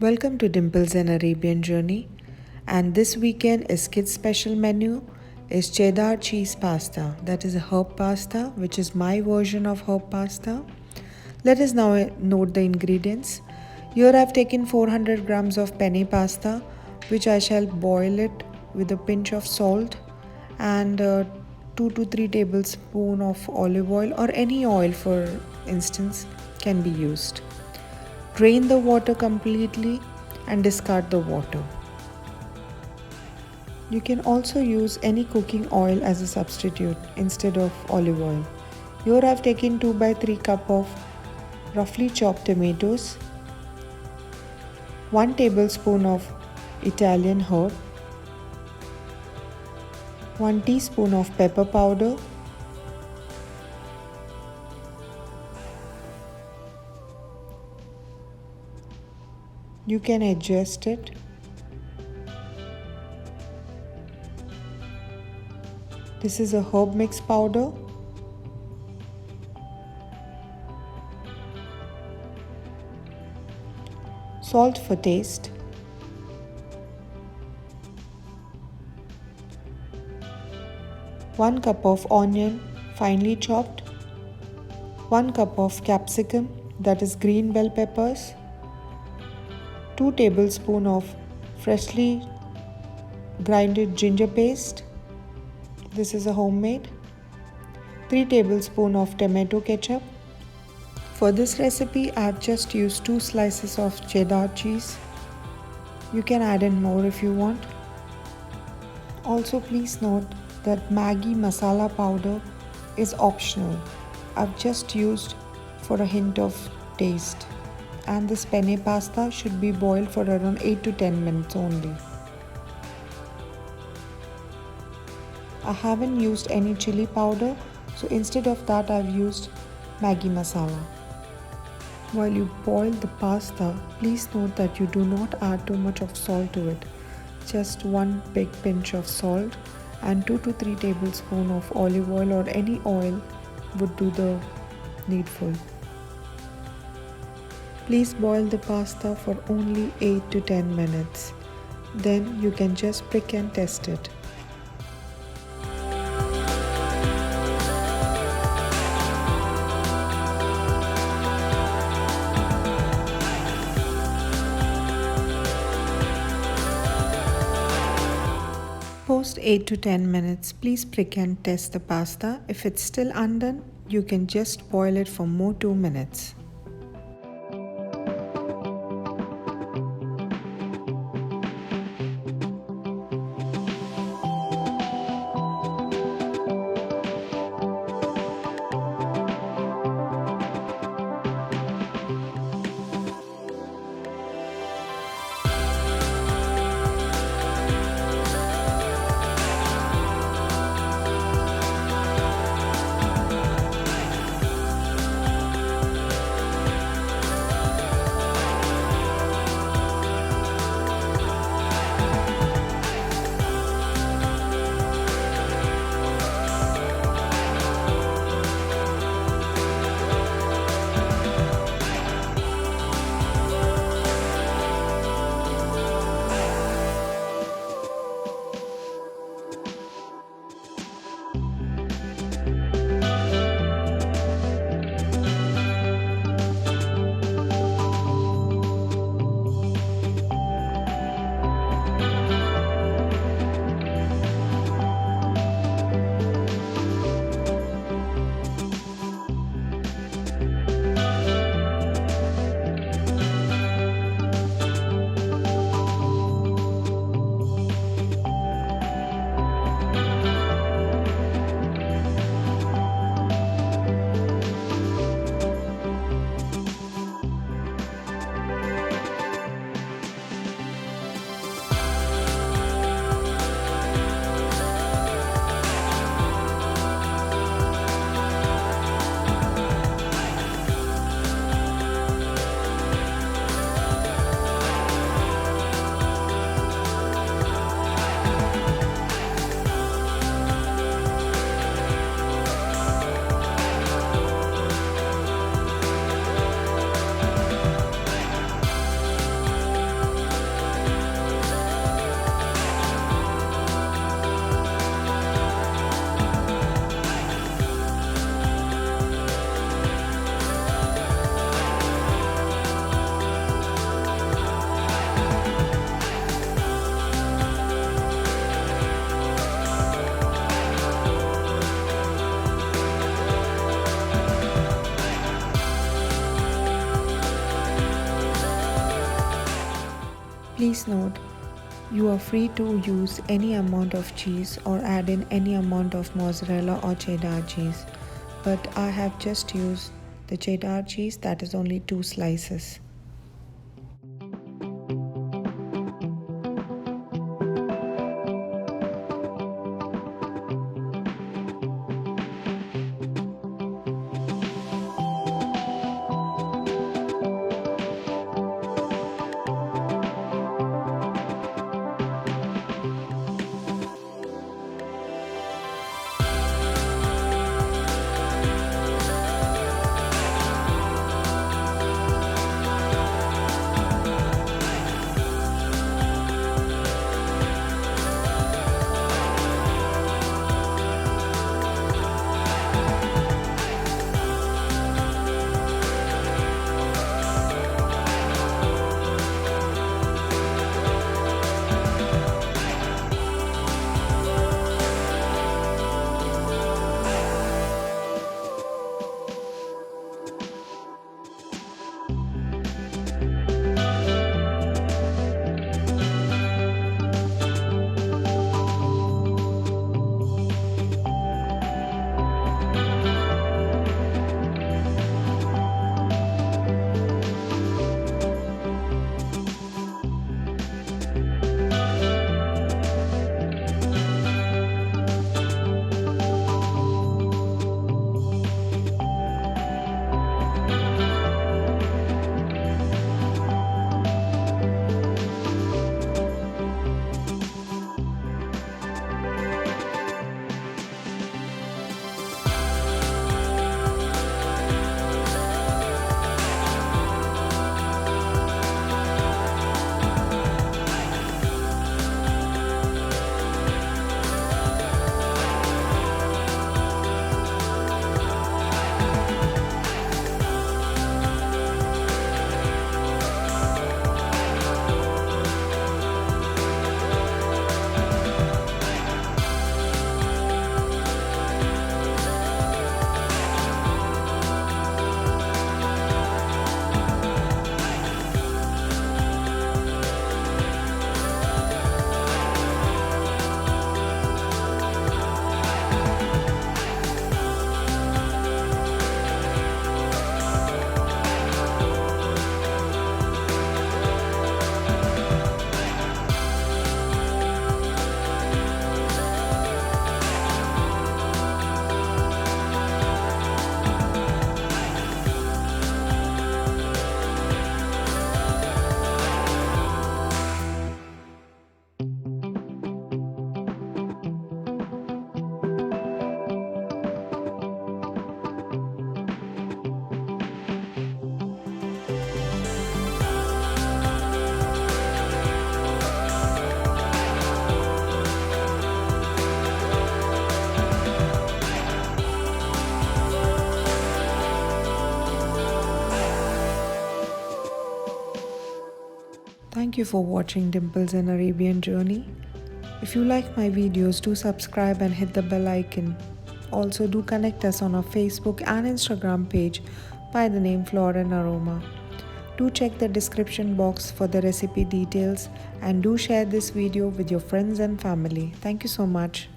Welcome to Dimple's and Arabian journey. And this weekend is kids special menu is Cheddar Cheese Pasta. That is a herb pasta, which is my version of herb pasta. Let us now note the ingredients. Here I've taken 400 grams of penne pasta, which I shall boil it with a pinch of salt and 2 to 3 tablespoons of olive oil or any oil for instance can be used. Drain the water completely and discard the water. You can also use any cooking oil as a substitute instead of olive oil. Here I have taken 2 by 3 cup of roughly chopped tomatoes, 1 tablespoon of Italian herb, 1 teaspoon of pepper powder, you can adjust it. This is a herb mix powder. Salt for taste. 1 cup of onion finely chopped. 1 cup of capsicum, that is green bell peppers. 2 tablespoons of freshly grinded ginger paste. This is a homemade. 3 tablespoons of tomato ketchup. For this recipe, I have just used 2 slices of cheddar cheese. You can add in more if you want. Also, please note that Maggie masala powder is optional. I've just used for a hint of taste. And this penne pasta should be boiled for around 8 to 10 minutes only. I haven't used any chili powder, so instead of that I've used Maggi masala. While you boil the pasta, please note that you do not add too much of salt to it. Just 1 big pinch of salt and 2 to 3 tablespoons of olive oil or any oil would do the needful. Please boil the pasta for only 8 to 10 minutes. Then you can just prick and test it. Post 8 to 10 minutes, please prick and test the pasta. If it's still undone, you can just boil it for more 2 minutes. Please note, you are free to use any amount of cheese or add in any amount of mozzarella or cheddar cheese, but I have just used the cheddar cheese, that is only 2 slices. Thank you for watching Dimple's and Arabian journey. If you like my videos, do subscribe and hit the bell icon. Also do connect us on our Facebook and Instagram page by the name Flora and Aroma. Do check the description box for the recipe details and do share this video with your friends and family. Thank you so much.